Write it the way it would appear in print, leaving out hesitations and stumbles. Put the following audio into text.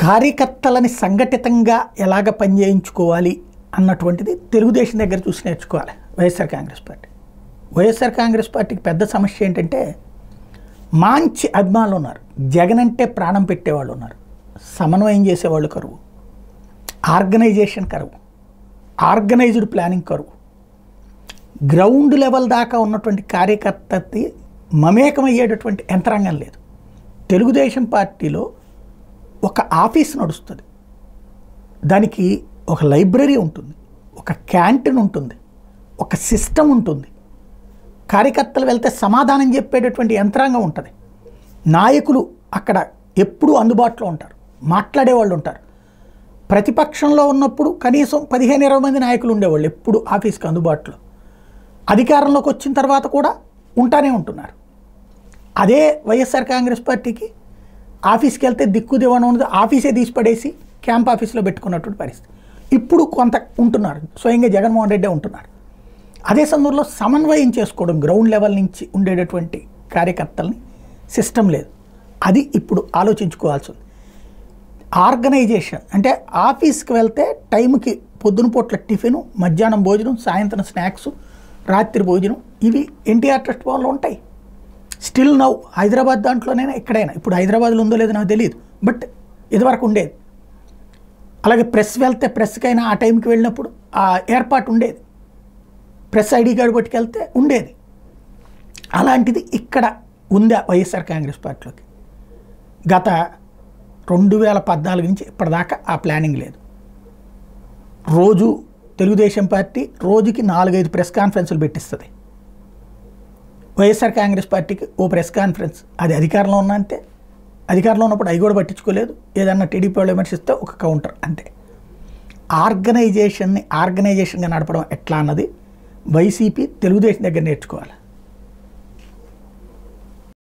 కార్యకర్తలని సంఘటితంగా ఎలాగ పనిచేయించుకోవాలి అన్నటువంటిది తెలుగుదేశం దగ్గర చూసి నేర్చుకోవాలి వైఎస్ఆర్ కాంగ్రెస్ పార్టీ. వైఎస్ఆర్ కాంగ్రెస్ పార్టీకి పెద్ద సమస్య ఏంటంటే మంచి అభిమానులు ఉన్నారు, జగన్ అంటే ప్రాణం పెట్టేవాళ్ళు ఉన్నారు, సమన్వయం చేసేవాళ్ళు కరువు, ఆర్గనైజేషన్ కరువు, ఆర్గనైజ్డ్ ప్లానింగ్ కరువు, గ్రౌండ్ లెవెల్ దాకా ఉన్నటువంటి కార్యకర్తకి మమేకమయ్యేటటువంటి యంత్రాంగం లేదు. తెలుగుదేశం పార్టీలో ఒక ఆఫీస్ నడుస్తుంది, దానికి ఒక లైబ్రరీ ఉంటుంది, ఒక క్యాంటీన్ ఉంటుంది, ఒక సిస్టమ్ ఉంటుంది, కార్యకర్తలు వెళ్తే సమాధానం చెప్పేటటువంటి యంత్రాంగం ఉంటుంది, నాయకులు అక్కడ ఎప్పుడూ అందుబాటులో ఉంటారు, మాట్లాడేవాళ్ళు ఉంటారు. ప్రతిపక్షంలో ఉన్నప్పుడు కనీసం 15-20 మంది నాయకులు ఉండేవాళ్ళు ఎప్పుడు ఆఫీస్కి అందుబాటులో. అధికారంలోకి వచ్చిన తర్వాత కూడా ఉంటానే ఉంటున్నారు. అదే వైఎస్ఆర్ కాంగ్రెస్ పార్టీకి ఆఫీస్కి వెళ్తే దిక్కు దివాణం ఉన్నది, ఆఫీసే తీసి పడేసి క్యాంప్ ఆఫీస్లో పెట్టుకున్నటువంటి పరిస్థితి. ఇప్పుడు కొంత ఉంటున్నారు, స్వయంగా జగన్మోహన్ రెడ్డి ఉంటున్నారు. అదే సందర్భంలో సమన్వయం చేసుకోవడం, గ్రౌండ్ లెవెల్ నుంచి ఉండేటటువంటి కార్యకర్తల్ని సిస్టమ్ లేదు. అది ఇప్పుడు ఆలోచించుకోవాల్సి ఉంది. ఆర్గనైజేషన్ అంటే ఆఫీస్కి వెళ్తే టైంకి పొద్దున పూట్ల టిఫిను, మధ్యాహ్నం భోజనం, సాయంత్రం స్నాక్స్, రాత్రి భోజనం, ఇవి ఎన్టీఆర్ ట్రస్ట్ భవన్లో ఉంటాయి. స్టిల్ నౌ హైదరాబాద్ దాంట్లోనైనా ఎక్కడైనా, ఇప్పుడు హైదరాబాద్లో ఉందో లేదో నాకు తెలియదు, బట్ ఇదివరకు ఉండేది. అలాగే ప్రెస్ వెళ్తే ప్రెస్కైనా ఆ టైంకి వెళ్ళినప్పుడు ఆ ఏర్పాటు ఉండేది, ప్రెస్ ఐడి కార్డు పట్టుకెళ్తే ఉండేది. అలాంటిది ఇక్కడ ఉందా వైఎస్ఆర్ కాంగ్రెస్ పార్టీలోకి? గత 2014 నుంచి ఇప్పటిదాకా ఆ ప్లానింగ్ లేదు. రోజు తెలుగుదేశం పార్టీ రోజుకి 4-5 ప్రెస్ కాన్ఫరెన్సులు పెట్టిస్తుంది. వైఎస్ఆర్ కాంగ్రెస్ పార్టీకి ఓ ప్రెస్ కాన్ఫరెన్స్, అది అధికారంలో ఉన్న అంతే, అధికారంలో ఉన్నప్పుడు అవి కూడా పట్టించుకోలేదు. ఏదన్నా టీడీపీ వాళ్ళు విమర్శిస్తే ఒక కౌంటర్ అంతే. ఆర్గనైజేషన్గా నడపడం ఎట్లా అన్నది వైసీపీ తెలుగుదేశం దగ్గర నేర్చుకోవాలి.